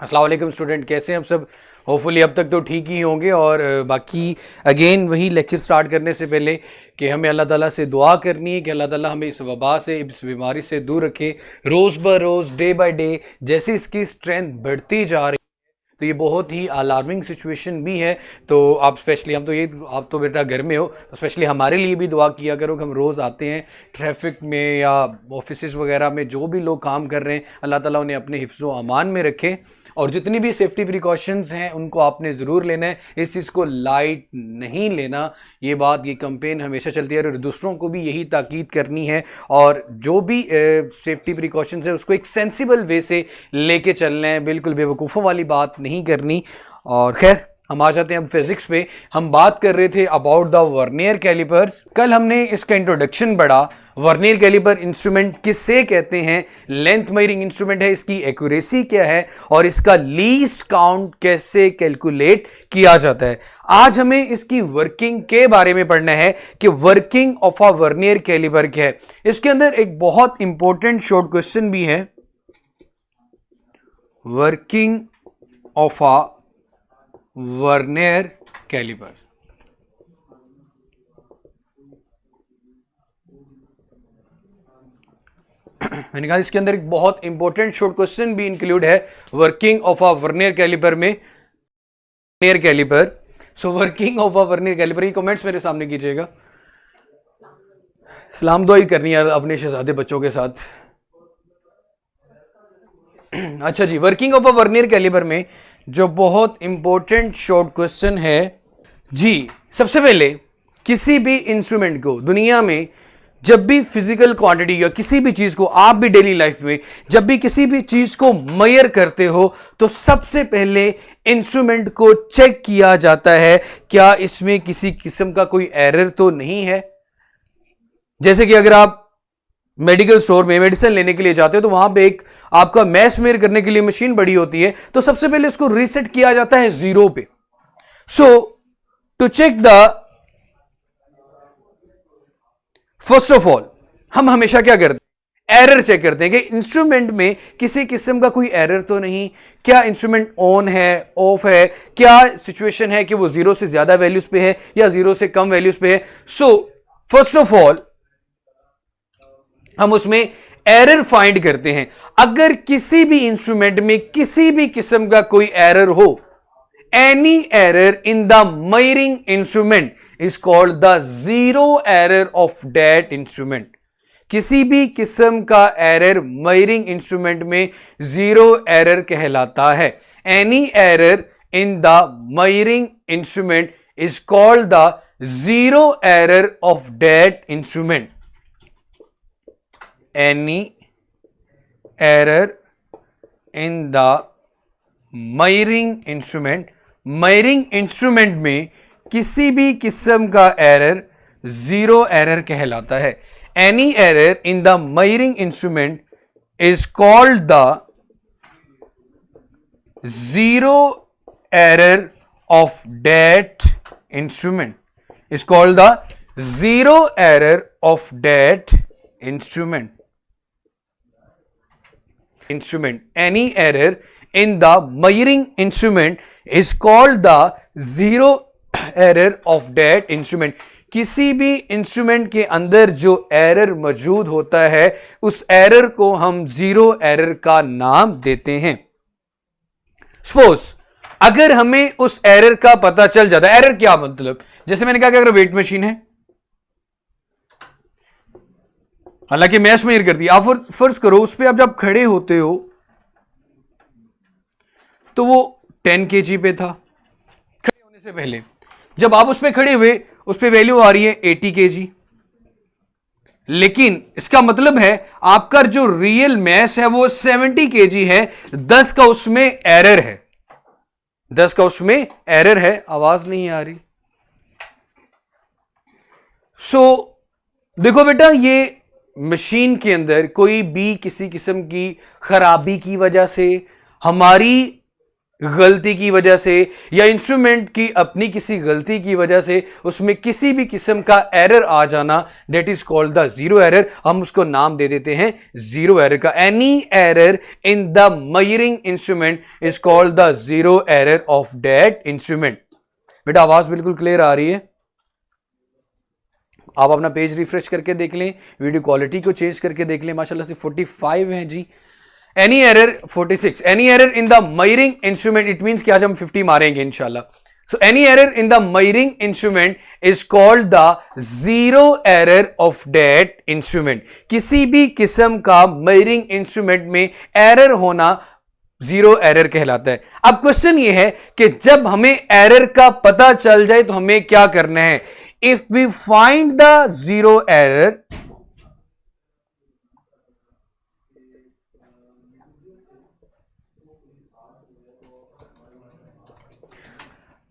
अस्सलाम वालेकुम स्टूडेंट, कैसे हैं आप सब। होपफुली अब तक तो ठीक ही होंगे। और बाकी अगेन वही लेक्चर स्टार्ट करने से पहले कि हमें अल्लाह ताला से दुआ करनी है कि अल्लाह ताला हमें इस वबा से, इस बीमारी से दूर रखे। रोज़ ब रोज़, डे बाय डे जैसे इसकी स्ट्रेंथ बढ़ती जा रही, तो ये बहुत ही अलार्मिंग सिचुएशन भी है। तो आप स्पेशली, आप तो बेटा घर में हो, तो स्पेशली हमारे लिए भी दुआ किया करो कि हम रोज़ आते हैं ट्रैफिक में या ऑफिस वगैरह में, जो भी लोग काम कर रहे हैं, अल्लाह ताला उन्हें अपने हिफ्ज़ व अमान में रखे। और जितनी भी सेफ्टी प्रिकॉशंस हैं उनको आपने ज़रूर लेना है, इस चीज़ को लाइट नहीं लेना। ये बात, ये कंपेन हमेशा चलती है और दूसरों को भी यही ताकीद करनी है। और जो भी सेफ्टी प्रिकॉशंस है उसको एक सेंसिबल वे से लेके चलना है, बिल्कुल बेवकूफ़ों वाली बात नहीं करनी। और खैर, हम आ जाते हैं अब फिजिक्स पे। हम बात कर रहे थे अबाउट द वर्नियर कैलिपर्स। कल हमने इसका इंट्रोडक्शन पढ़ा। वर्नियर कैलिपर इंस्ट्रूमेंट किससे कहते हैं, लेंथ मेजरिंग इंस्ट्रूमेंट है, इसकी एक्यूरेसी क्या है और इसका लीस्ट काउंट कैसे कैलकुलेट किया जाता है। आज हमें इसकी वर्किंग के बारे में पढ़ना है कि working of a vernier calliper क्या है। इसके अंदर एक बहुत इंपॉर्टेंट शॉर्ट क्वेश्चन भी है, working of a vernier calliper. मैंने कहा इसके अंदर एक बहुत इंपॉर्टेंट शॉर्ट क्वेश्चन भी इंक्लूड है, working of a vernier caliper में। Vernier calliper, so working of a vernier calliper, ये कमेंट्स मेरे सामने कीजिएगा। सलाम दुआ ही करनी है अपने शहजादे बच्चों के साथ। अच्छा जी, working of a vernier caliper में जो बहुत इंपॉर्टेंट शॉर्ट क्वेश्चन है जी, सबसे पहले किसी भी इंस्ट्रूमेंट को दुनिया में जब भी फिजिकल क्वांटिटी या किसी भी चीज को, आप भी डेली लाइफ में जब भी किसी भी चीज को मेजर करते हो, तो सबसे पहले इंस्ट्रूमेंट को चेक किया जाता है क्या इसमें किसी किस्म का कोई एरर तो नहीं है। जैसे कि अगर आप मेडिकल स्टोर में मेडिसिन लेने के लिए जाते हो तो वहां पे एक आपका मैस मेयर करने के लिए मशीन बड़ी होती है, तो सबसे पहले उसको रीसेट किया जाता है 0 पे। So to check the, first of all हम हमेशा क्या करते हैं, एरर चेक करते हैं कि इंस्ट्रूमेंट में किसी किस्म का कोई एरर तो नहीं, क्या इंस्ट्रूमेंट ऑन है, ऑफ है, क्या सिचुएशन है कि वो 0 से ज्यादा वैल्यूज पे है या 0 से कम वैल्यूज पे है। सो फर्स्ट ऑफ ऑल हम उसमें एरर फाइंड करते हैं। अगर किसी भी इंस्ट्रूमेंट में किसी भी किस्म का कोई एरर हो, any error in the measuring instrument is called the zero error of that instrument. किसी भी किस्म का एरर मेजरिंग इंस्ट्रूमेंट में जीरो एरर कहलाता है। Any error in the measuring instrument is called the zero error of that instrument. Any error in the measuring instrument, measuring instrument में किसी भी किस्म का एरर जीरो एरर कहलाता है। Any error in the measuring instrument is called the zero error of that instrument. Is called the zero error of that instrument. Any error in the measuring instrument is called the zero error of that instrument. किसी भी instrument के अंदर जो error मौजूद होता है उस error को हम जीरो एरर का नाम देते हैं। सपोज अगर हमें उस एरर का पता चल जाता है, एरर क्या मतलब, जैसे मैंने कहा कि अगर वेट मशीन है, हालांकि मैश मेजर करती है, आप फर्ज करो उस पर आप जब खड़े होते हो तो वो 10 kg पे था खड़े होने से पहले, जब आप उस पर खड़े हुए उस पर वैल्यू आ रही है 80 kg। लेकिन इसका मतलब है आपका जो रियल मैस है वो 70 kg है, 10 का उसमें एरर है, 10 का उसमें एरर है। आवाज नहीं आ रही। सो देखो बेटा, ये मशीन के अंदर कोई भी किसी किस्म की खराबी की वजह से हमारी गलती की वजह से या इंस्ट्रूमेंट की अपनी किसी गलती की वजह से उसमें किसी भी किस्म का एरर आ जाना, that is called the zero error. हम उसको नाम दे देते हैं जीरो एरर का। Any error in the measuring instrument is called the zero error of that instrument. बेटा आवाज बिल्कुल क्लियर आ रही है? आप अपना पेज रिफ्रेश करके देख लें, वीडियो क्वालिटी को चेंज करके देख लें। माशाल्लाह से 45 है जी। Any error 46, any error in the measuring instrument, it means कि आज हम 50 मारेंगे इंशाल्लाह। So any error in the measuring instrument is called the zero error of that instrument. किसी भी किस्म का मेजरिंग इंस्ट्रूमेंट में एरर होना जीरो एरर कहलाता है। अब क्वेश्चन ये है कि जब हमें एरर का पता चल जाए तो हमें क्या करना है? If we find the zero error,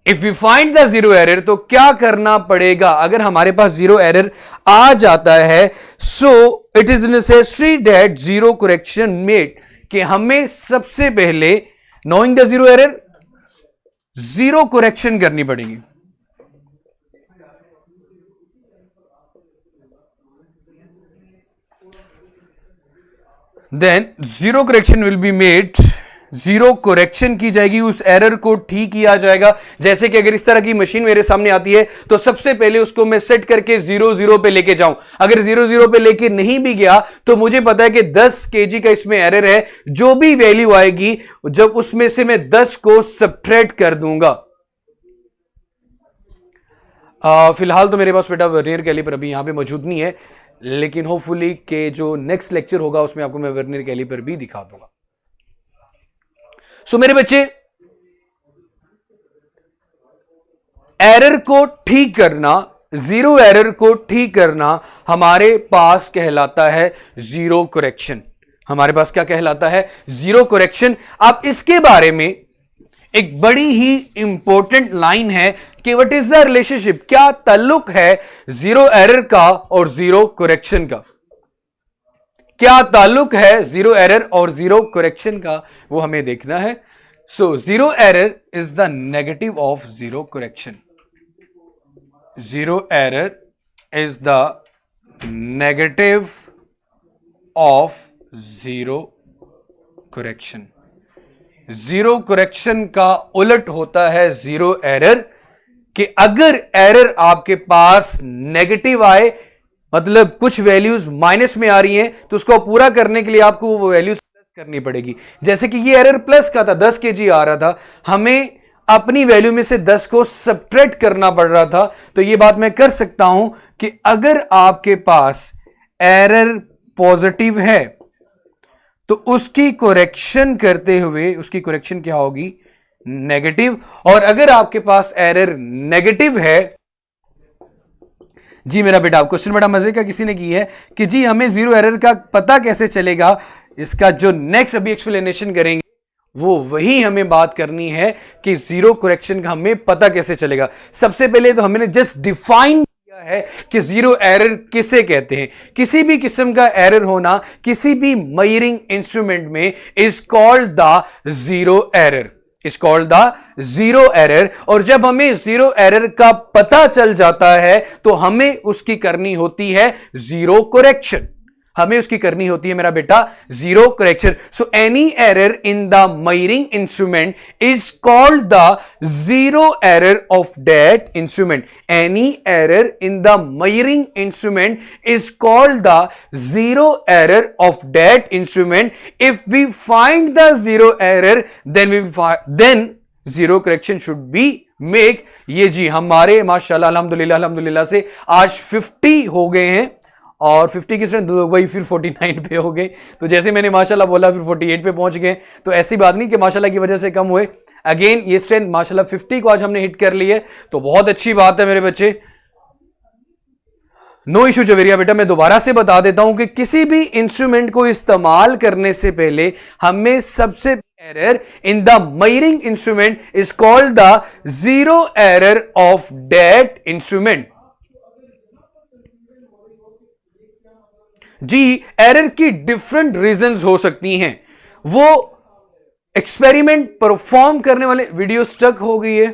if we find the zero error, तो क्या करना पड़ेगा? अगर हमारे पास जीरो एरर आ जाता है, so it is necessary that zero correction made, कि हमें सबसे पहले knowing the zero error zero correction करनी पड़ेगी। Then zero correction will be made, zero correction की जाएगी, उस एरर को ठीक किया जाएगा। जैसे कि अगर इस तरह की मशीन मेरे सामने आती है तो सबसे पहले उसको मैं सेट करके 0 पे लेके जाऊं। अगर 0 पे लेके नहीं भी गया तो मुझे पता है कि 10 केजी का इसमें एरर है, जो भी वैल्यू आएगी जब उसमें से मैं 10 को सबट्रैक्ट कर दूंगा। फिलहाल तो मेरे पास बेटा वर्नियर कैलिपर अभी यहां पे मौजूद नहीं है, लेकिन होपफुली के जो नेक्स्ट लेक्चर होगा उसमें आपको मैं वर्नियर कैलिपर भी दिखा दूंगा। सो मेरे बच्चे, एरर को ठीक करना, जीरो एरर को ठीक करना हमारे पास कहलाता है जीरो करेक्शन। हमारे पास क्या कहलाता है? Zero correction. अब इसके बारे में एक बड़ी ही इंपॉर्टेंट लाइन है कि व्हाट इज द रिलेशनशिप, क्या ताल्लुक है जीरो एरर का और जीरो करेक्शन का? क्या ताल्लुक है जीरो एरर और जीरो करेक्शन का, वो हमें देखना है। So zero error is the negative of zero correction. Zero error is the negative of zero correction. Zero correction का उलट होता है जीरो एरर, कि अगर एरर आपके पास नेगेटिव आए, मतलब कुछ वैल्यूज माइनस में आ रही हैं, तो उसको पूरा करने के लिए आपको वो वैल्यूज प्लस करनी पड़ेगी। जैसे कि ये एरर प्लस का था, 10 केजी आ रहा था, हमें अपनी वैल्यू में से 10 को सबट्रैक्ट करना पड़ रहा था। तो ये बात मैं कर सकता हूं कि अगर आपके पास एरर पॉजिटिव है तो उसकी करेक्शन करते हुए, उसकी करेक्शन क्या होगी? नेगेटिव। और अगर आपके पास एरर नेगेटिव है, जी मेरा बेटा क्वेश्चन बड़ा मजे का किसी ने की है कि जी हमें जीरो एरर का पता कैसे चलेगा? इसका जो नेक्स्ट अभी एक्सप्लेनेशन करेंगे वो वही हमें बात करनी है कि जीरो करेक्शन का हमें पता कैसे चलेगा। सबसे पहले तो हमने जस्ट डिफाइन किया है कि जीरो एरर किसे कहते हैं। किसी भी किस्म का एरर होना किसी भी मेजरिंग इंस्ट्रूमेंट में is called the zero error, is called the zero error. और जब हमें जीरो एरर का पता चल जाता है तो हमें उसकी करनी होती है जीरो करेक्शन, हमें उसकी करनी होती है मेरा बेटा zero correction. So any error in the measuring instrument is called the zero error of that instrument. Any error in the measuring instrument is called the zero error of that instrument. If we find the zero error then zero correction should be make. ये जी हमारे माशाल्लाह अल्हम्दुलिल्लाह से आज 50 हो गए हैं, और 50 की स्ट्रेंथ वही फिर 49 पे हो गए। तो जैसे मैंने माशाल्लाह बोला फिर 48 पे पहुंच गए। तो ऐसी बात नहीं कि माशाल्लाह की वजह से कम हुए। अगेन ये स्ट्रेंथ माशाल्लाह 50 को आज हमने हिट कर ली है, तो बहुत अच्छी बात है मेरे बच्चे। नो इशू जवेरिया बेटा, मैं दोबारा से बता देता हूं कि किसी भी इंस्ट्रूमेंट को इस्तेमाल करने से पहले हमें सबसे error in the measuring instrument is called the zero error of that instrument. जी एरर की डिफरेंट रीजंस हो सकती हैं, वो एक्सपेरिमेंट परफॉर्म करने वाले वीडियो स्टक हो गई है।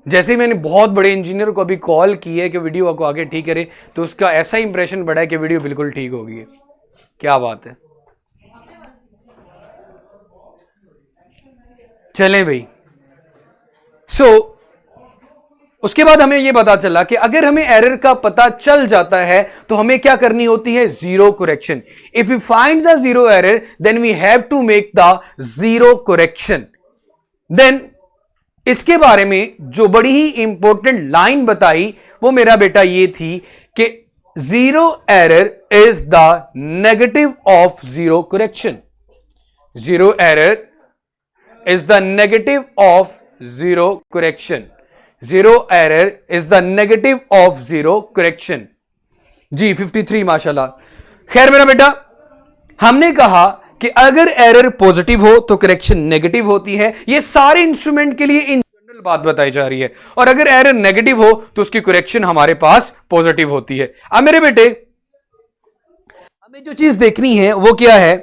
जैसे मैंने बहुत बड़े इंजीनियर को अभी कॉल की है कि वीडियो को आगे ठीक करे, तो उसका ऐसा इंप्रेशन बढ़ा है कि वीडियो बिल्कुल ठीक हो गई है। क्या बात है। चलें भाई। उसके बाद हमें यह पता चला कि अगर हमें एरर का पता चल जाता है तो हमें क्या करनी होती है, zero correction. If you find the zero error then we have to make the zero correction. Then इसके बारे में जो बड़ी ही इंपॉर्टेंट लाइन बताई वो मेरा बेटा ये थी कि zero error is the negative of zero correction. Zero error is the negative of zero correction. Zero error is the negative of zero correction. जी 53 माशाल्लाह। खैर मेरा बेटा, हमने कहा कि अगर एरर पॉजिटिव हो तो करेक्शन नेगेटिव होती है। ये सारे इंस्ट्रूमेंट के लिए इन जनरल बात बताई जा रही है, और अगर एरर नेगेटिव हो तो उसकी करेक्शन हमारे पास पॉजिटिव होती है। अब मेरे बेटे, हमें जो चीज देखनी है वो क्या है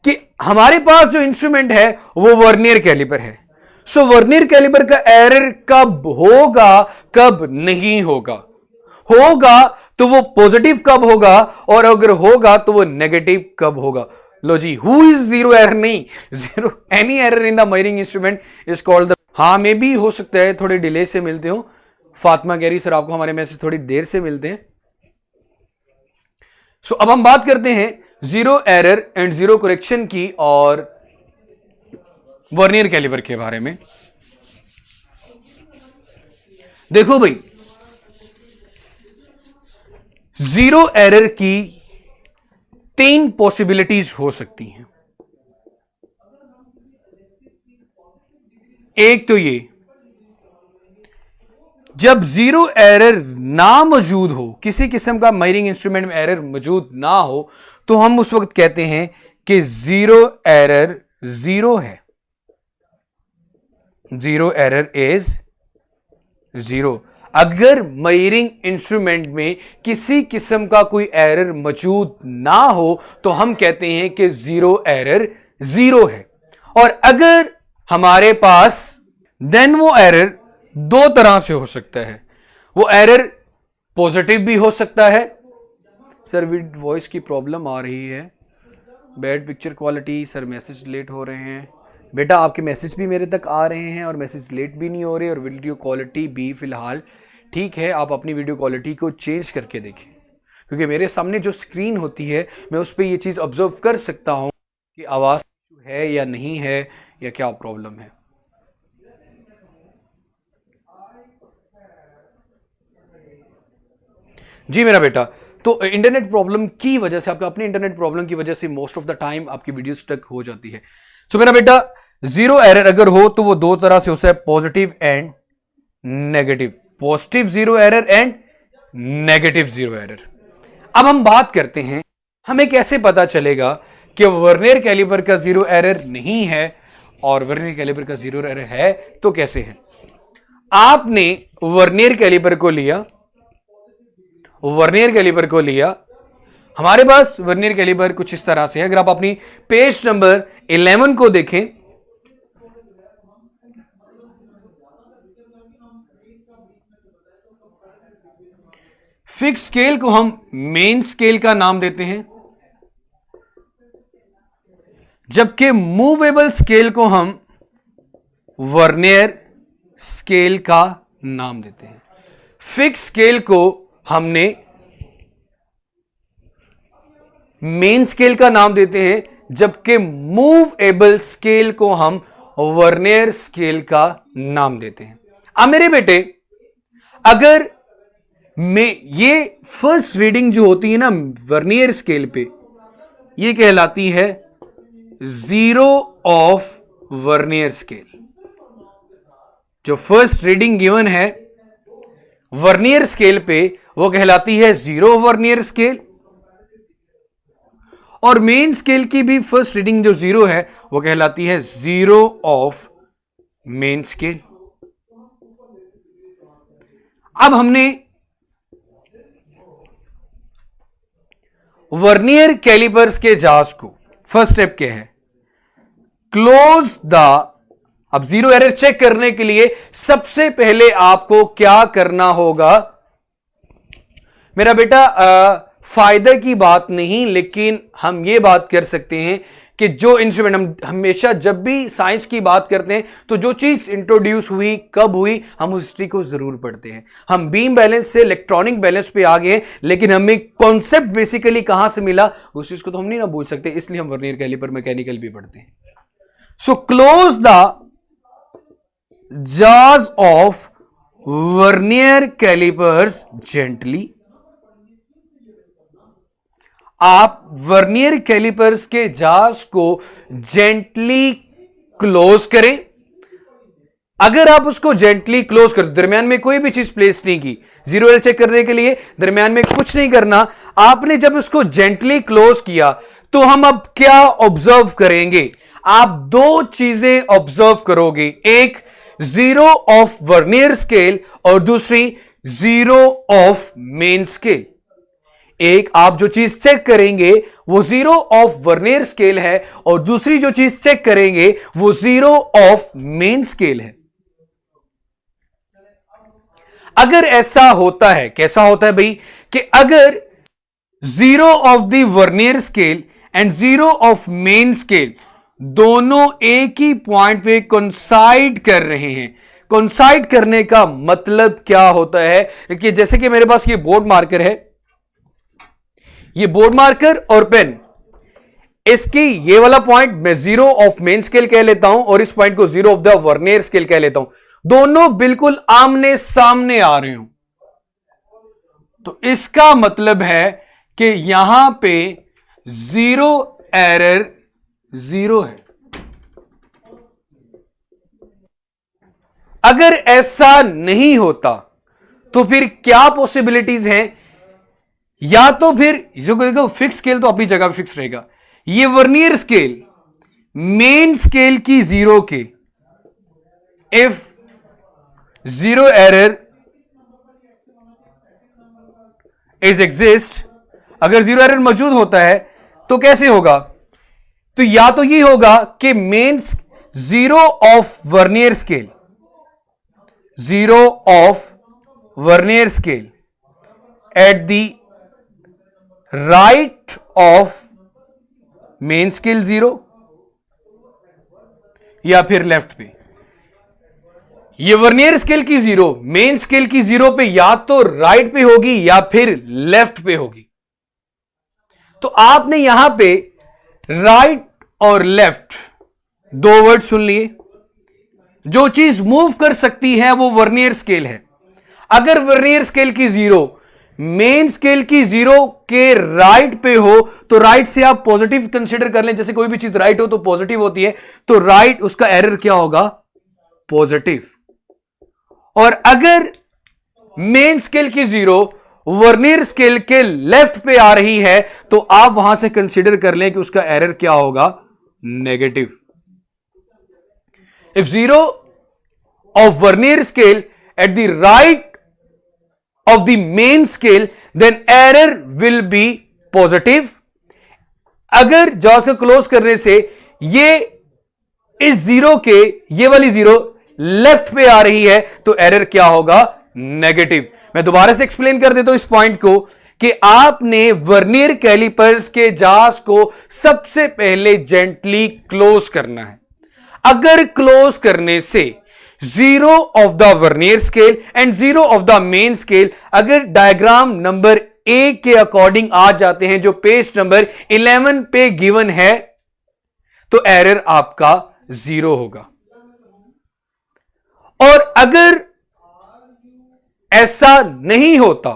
कि हमारे पास जो इंस्ट्रूमेंट है वो वर्नियर कैलिपर है। सो वर्नियर कैलिपर का एरर कब होगा, कब नहीं होगा। होगा तो वो पॉजिटिव कब होगा, और अगर होगा तो वो नेगेटिव कब होगा। लो जी, हु इज जीरो एरर नहीं, zero any error in the measuring instrument is called the. हाँ, मे भी हो सकता है थोड़े डिले से मिलते हो। फातिमा कह रही सर आपको हमारे मैसेज थोड़ी देर से मिलते हैं। सो अब हम बात करते हैं zero error and zero correction की और वर्नियर कैलिपर के बारे में। देखो भाई, जीरो एरर की 3 पॉसिबिलिटीज हो सकती हैं। एक तो ये, जब जीरो एरर ना मौजूद हो, किसी किस्म का मेजरिंग इंस्ट्रूमेंट में एरर मौजूद ना हो, तो हम उस वक्त कहते हैं कि जीरो एरर जीरो है। Zero error is zero. अगर मेजरिंग इंस्ट्रूमेंट में किसी किस्म का कोई एरर मौजूद ना हो तो हम कहते हैं कि जीरो एरर जीरो है। और अगर हमारे पास, देन वो एरर 2 तरह से हो सकता है। वो एरर पॉजिटिव भी हो सकता है। सर विद वॉइस की प्रॉब्लम आ रही है, bad picture quality, sir message late हो रहे हैं। बेटा आपके मैसेज भी मेरे तक आ रहे हैं और मैसेज लेट भी नहीं हो रहे, और वीडियो क्वालिटी भी फिलहाल ठीक है। आप अपनी वीडियो क्वालिटी को चेंज करके देखें, क्योंकि मेरे सामने जो स्क्रीन होती है मैं उस पर ये चीज़ ऑब्जर्व कर सकता हूँ कि आवाज़ है या नहीं है, या क्या प्रॉब्लम है। जी मेरा बेटा, तो इंटरनेट प्रॉब्लम की वजह से, आपका अपने इंटरनेट प्रॉब्लम की वजह से मोस्ट ऑफ द टाइम आपकी वीडियो स्टक हो जाती है। सो मेरा बेटा, जीरो एरर अगर हो तो वो 2 तरह से होता है, positive and negative. Positive zero error and negative zero error. अब हम बात करते हैं, हमें कैसे पता चलेगा कि वर्नियर कैलिपर का जीरो एरर नहीं है और वर्नियर कैलिपर का जीरो एरर है, तो कैसे है। आपने वर्नियर कैलिपर को लिया, वर्नियर कैलिपर को लिया, हमारे पास वर्नियर कैलिपर कुछ इस तरह से है। अगर आप अपनी पेज नंबर 11 को देखें, फिक्स स्केल को हम मेन स्केल का नाम देते हैं, जबकि मूवेबल स्केल को हम वर्नियर स्केल का नाम देते हैं। फिक्स स्केल को हमने मेन स्केल का नाम देते हैं, जबकि मूवेबल स्केल को हम वर्नियर स्केल का नाम देते हैं। अब मेरे बेटे, अगर में ये फर्स्ट रीडिंग जो होती है ना वर्नियर स्केल पे, ये कहलाती है जीरो ऑफ वर्नियर स्केल। जो फर्स्ट रीडिंग गिवन है वर्नियर स्केल पे वो कहलाती है जीरो वर्नियर स्केल, और मेन स्केल की भी फर्स्ट रीडिंग जो जीरो है वो कहलाती है जीरो ऑफ मेन स्केल। अब हमने वर्नियर कैलिपर्स के जाज को, फर्स्ट स्टेप क्या है, क्लोज द, अब जीरो एरर चेक करने के लिए सबसे पहले आपको क्या करना होगा मेरा बेटा? फायदे की बात नहीं, लेकिन हम ये बात कर सकते हैं कि जो इंस्ट्रूमेंट, हम हमेशा जब भी साइंस की बात करते हैं तो जो चीज इंट्रोड्यूस हुई, कब हुई, हम उस हिस्ट्री को जरूर पढ़ते हैं। हम बीम बैलेंस से इलेक्ट्रॉनिक बैलेंस पे आ गए हैं, लेकिन हमें कॉन्सेप्ट बेसिकली कहां से मिला उस चीज को तो हम नहीं ना भूल सकते, इसलिए हम वर्नियर कैलिपर मैकेनिकल भी पढ़ते हैं। So close the jaws of vernier calipers gently। आप वर्नियर कैलिपर्स के जास को जेंटली क्लोज करें। अगर आप उसको जेंटली क्लोज कर, दरमियान में कोई भी चीज प्लेस नहीं की, जीरो एरर चेक करने के लिए दरमियान में कुछ नहीं करना, आपने जब उसको जेंटली क्लोज किया तो हम अब क्या ऑब्जर्व करेंगे? आप दो चीजें ऑब्जर्व करोगे, एक जीरो ऑफ वर्नियर स्केल और दूसरी जीरो ऑफ मेन स्केल। एक आप जो चीज चेक करेंगे वो जीरो ऑफ वर्नियर स्केल है और दूसरी जो चीज चेक करेंगे वो जीरो ऑफ मेन स्केल है। अगर ऐसा होता है, कैसा होता है भाई, कि अगर zero of the vernier scale and zero of main scale दोनों एक ही पॉइंट पे कोइंसाइड कर रहे हैं। कोइंसाइड करने का मतलब क्या होता है कि जैसे कि मेरे पास ये बोर्ड मार्कर है, ये बोर्ड मार्कर और पेन, इसकी ये वाला पॉइंट मैं जीरो ऑफ मेन स्केल कह लेता हूं और इस पॉइंट को zero of the vernier scale कह लेता हूं। दोनों बिल्कुल आमने सामने आ रहे हो, तो इसका मतलब है कि यहां पे जीरो एरर जीरो है। अगर ऐसा नहीं होता तो फिर क्या पॉसिबिलिटीज हैं? या तो फिर जो देखो फिक्स स्केल तो अपनी जगह पे फिक्स रहेगा, ये वर्नियर स्केल मेन स्केल की जीरो के, if zero error is exist, अगर जीरो एरर मौजूद होता है तो कैसे होगा? तो या तो ये होगा कि main zero of vernier scale, zero of vernier scale at the right of main scale zero, या फिर लेफ्ट पे। ये वर्नियर स्केल की जीरो मेन स्केल की जीरो पे या तो राइट पे होगी या फिर लेफ्ट पे होगी। तो आपने यहां पे राइट और लेफ्ट दो वर्ड सुन लिए। जो चीज मूव कर सकती है वो वर्नियर स्केल है। अगर वर्नियर स्केल की जीरो मेन स्केल की जीरो के राइट पे हो तो राइट से आप पॉजिटिव कंसीडर कर लें, जैसे कोई भी चीज राइट हो तो पॉजिटिव होती है, तो राइट उसका एरर क्या होगा? पॉजिटिव। और अगर मेन स्केल की जीरो वर्नियर स्केल के लेफ्ट पे आ रही है तो आप वहां से कंसीडर कर लें कि उसका एरर क्या होगा? Negative. If zero of vernier scale at the right of the main scale then error will be positive। अगर जॉस को क्लोज करने से ये इस जीरो के ये वाली जीरो लेफ्ट पे आ रही है तो एरर क्या होगा? नेगेटिव। मैं दोबारा से एक्सप्लेन कर देता हूं इस पॉइंट को कि आपने वर्नियर कैलिपर्स के जास को सबसे पहले जेंटली क्लोज करना है। अगर क्लोज करने से zero of the vernier scale and zero of the main scale अगर डायग्राम नंबर 1 के अकॉर्डिंग आ जाते हैं जो पेज नंबर 11 पे गिवन है तो एरर आपका जीरो होगा। और अगर ऐसा नहीं होता,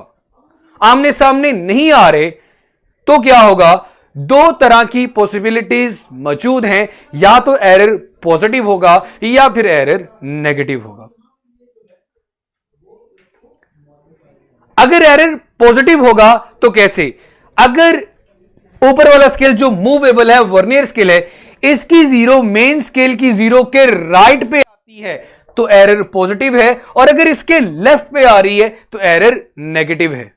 आमने सामने नहीं आ रहे, तो क्या होगा? दो तरह की पॉसिबिलिटीज मौजूद हैं, या तो एरर पॉजिटिव होगा या फिर एरर नेगेटिव होगा। अगर एरर पॉजिटिव होगा तो कैसे? अगर ऊपर वाला स्केल जो मूवेबल है वर्नियर स्केल है, इसकी जीरो मेन स्केल की जीरो के राइट पे आती है तो एरर पॉजिटिव है, और अगर इसके लेफ्ट पे आ रही है तो एरर नेगेटिव है।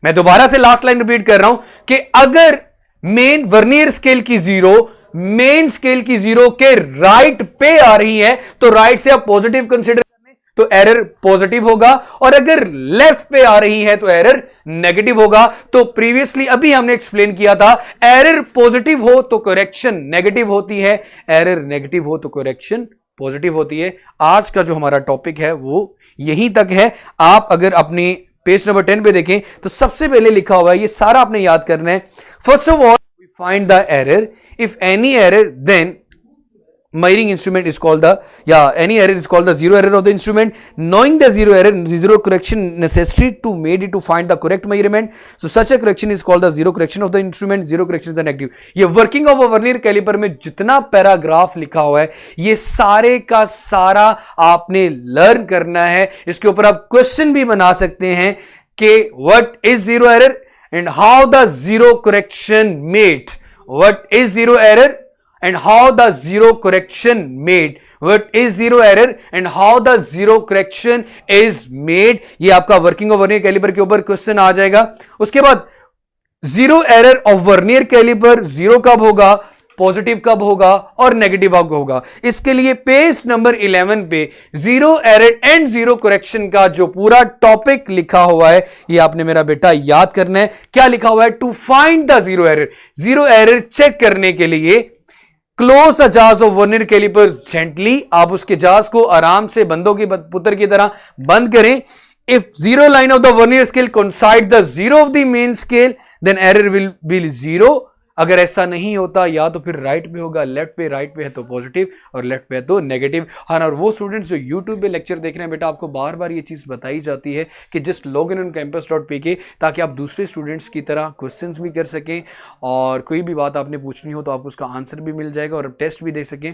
मैं दोबारा से लास्ट लाइन रिपीट कर रहा हूं कि अगर मेन वर्नियर स्केल की जीरो मेन स्केल की जीरो के राइट पे आ रही है तो राइट से आप पॉजिटिव कंसीडर करने, तो एरर पॉजिटिव होगा, और अगर लेफ्ट पे आ रही है तो एरर नेगेटिव होगा। तो प्रीवियसली अभी हमने एक्सप्लेन किया था, एरर पॉजिटिव हो तो करेक्शन नेगेटिव होती है, एरर नेगेटिव हो तो करेक्शन पॉजिटिव होती है। आज का जो हमारा टॉपिक है वो यहीं तक है। आप अगर अपने पेज नंबर 10 पे देखें तो सबसे पहले लिखा हुआ है, ये सारा आपने याद करना है। First of all we find the error, if any error then measuring instrument is called the, any error is called the zero error of the instrument. Knowing the zero error, zero correction necessary to made it to find the correct measurement, so such a correction is called the zero correction of the instrument. Zero correction is the negative. ये working of a vernier caliper में जितना paragraph लिखा हुआ है ये सारे का सारा आपने लर्न करना है। इसके ऊपर आप क्वेश्चन भी बना सकते हैं कि what is zero error and how the zero correction made, what is zero error and how the zero correction made, what is zero error and how the zero correction is made। ये आपका working of vernier caliper के ऊपर question आ जाएगा। उसके बाद zero error of vernier caliper, zero कब होगा, positive कब होगा और नेगेटिव कब होगा। इसके लिए पेज नंबर 11 पे zero error and zero correction का जो पूरा टॉपिक लिखा हुआ है ये आपने मेरा बेटा याद करना है। क्या लिखा हुआ है, to find the zero error, zero error check करने के लिए close the jaws of vernier caliper gently, आप उसके जाज को आराम से बंदों की पुत्र की तरह बंद करें। If zero line of the vernier scale coincide the zero of the main scale then error will be zero. अगर ऐसा नहीं होता या तो फिर राइट पे होगा, लेफ्ट पे, राइट पे है तो पॉजिटिव और लेफ्ट पे है तो नेगेटिव। हाँ, और वो स्टूडेंट्स जो यूट्यूब पे लेक्चर देख रहे हैं बेटा, आपको बार बार ये चीज़ बताई जाती है कि just log in on campus.pk, ताकि आप दूसरे स्टूडेंट्स की तरह क्वेश्चंस भी कर सकें और कोई भी बात आपने पूछनी हो तो आपको उसका आंसर भी मिल जाएगा और टेस्ट भी दे सकें।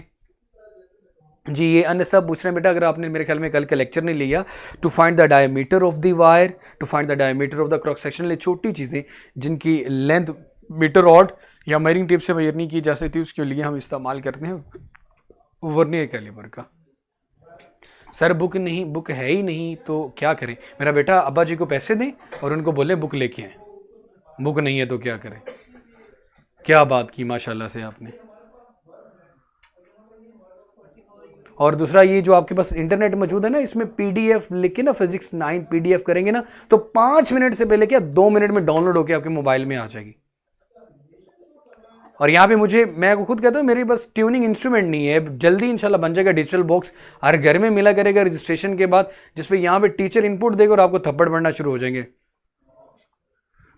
जी, ये अन्य सब पूछ रहे हैं बेटा, अगर आपने मेरे ख्याल में कल का लेक्चर नहीं लिया, to find the diameter of the wire, to find the diameter of the cross section, ये छोटी चीज़ें जिनकी लेंथ मीटर रॉड या मेयरिंग टेप से मेजर नहीं की जा सकती, उसके लिए हम इस्तेमाल करते हैं वर्नियर कैलिपर का। सर बुक नहीं, बुक है ही नहीं तो क्या करें? मेरा बेटा अब्बा जी को पैसे दें और उनको बोलें बुक लेके आएं, बुक नहीं है तो क्या करें? क्या बात की माशाल्लाह से आपने। और दूसरा, ये जो आपके पास इंटरनेट मौजूद है ना, इसमें पीडीएफ लिख के ना, फिजिक्स 9 पीडीएफ करेंगे ना तो 5 मिनट से पहले क्या 2 मिनट में डाउनलोड होकर आपके मोबाइल में आ जाएगी। और यहाँ पे मैं खुद कहता हूँ, मेरी बस ट्यूनिंग इंस्ट्रूमेंट नहीं है, जल्दी इंशाल्लाह बन जाएगा डिजिटल बॉक्स, हर घर में मिला करेगा रजिस्ट्रेशन के बाद, जिसपे यहाँ पे टीचर इनपुट देगा और आपको थप्पड़ पड़ना शुरू हो जाएंगे।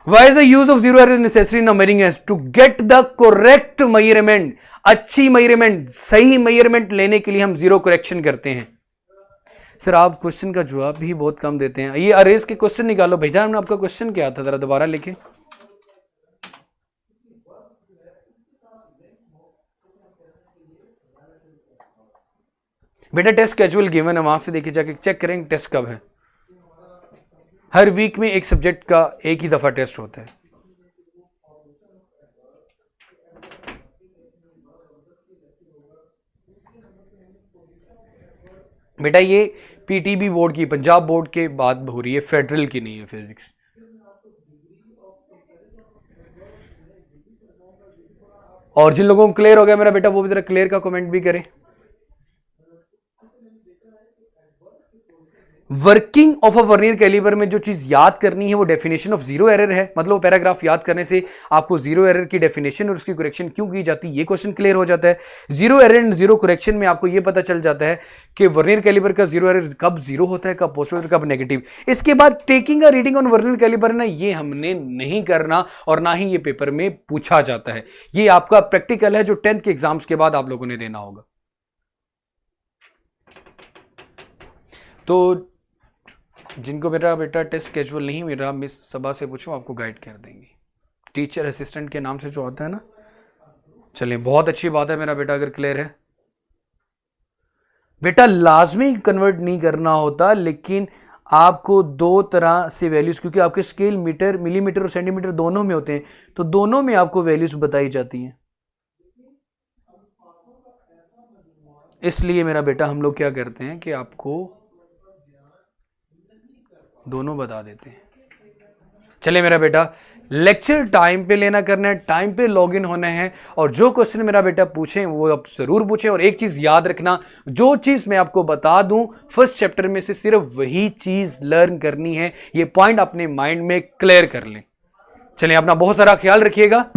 Why is the use of zero error necessary in measuring is to get the correct measurement। अच्छी मेजरमेंट, सही मेजरमेंट लेने के लिए हम जीरो करेक्शन करते हैं। सर आप क्वेश्चन का जवाब भी बहुत कम देते हैं। ये अरेज के क्वेश्चन निकालो भाईजान, आपका क्वेश्चन क्या था जरा दोबारा लिखें। बेटा टेस्ट कैजुअल गिवन है, वहां से देखिए जाके चेक करेंगे टेस्ट कब है। हर वीक में एक सब्जेक्ट का एक ही दफा टेस्ट होता है। बेटा ये पीटीबी बोर्ड की, पंजाब बोर्ड के बात हो रही है, फेडरल की नहीं है फिजिक्स। और जिन लोगों को क्लियर हो गया मेरा बेटा वो भी जरा क्लियर का कमेंट भी करें। Working of a vernier caliper में जो चीज याद करनी है वो डेफिनेशन ऑफ जीरो एरर है। मतलब पैराग्राफ याद करने से आपको जीरो एरर की डेफिनेशन और उसकी करेक्शन क्यों की जाती है ये क्वेश्चन क्लियर हो जाता है। Zero error and zero correction में आपको ये पता चल जाता है कि वर्नियर कैलिपर का जीरो एरर कब जीरो होता है, कब पॉजिटिव, कब नेगेटिव। इसके बाद taking a reading on vernier caliper ना, ये हमने नहीं करना और ना ही ये पेपर में पूछा जाता है। ये आपका प्रैक्टिकल है जो 10th के एग्जाम्स के बाद आप लोगों ने देना होगा। तो जिनको मेरा बेटा टेस्ट कैजुअल नहीं मेरा मिस सबा से पूछो, आपको गाइड कर देंगे। टीचर असिस्टेंट के नाम से जो आता है ना। चलिए बहुत अच्छी बात है मेरा बेटा, अगर क्लियर है। बेटा लाजमी कन्वर्ट नहीं करना होता, लेकिन आपको दो तरह से वैल्यूज, क्योंकि आपके स्केल मीटर, मिलीमीटर और सेंटीमीटर दोनों में होते हैं, तो दोनों में आपको वैल्यूज बताई जाती हैं। इसलिए मेरा बेटा हम लोग क्या करते हैं कि आपको दोनों बता देते हैं। चले मेरा बेटा लेक्चर टाइम पे लेना करना है, टाइम पे लॉगिन होना है, और जो क्वेश्चन मेरा बेटा पूछे वो आप जरूर पूछें। और एक चीज याद रखना, जो चीज मैं आपको बता दूं फर्स्ट चैप्टर में से सिर्फ वही चीज लर्न करनी है। ये पॉइंट अपने माइंड में क्लियर कर लें। चलिए, अपना बहुत सारा ख्याल रखिएगा।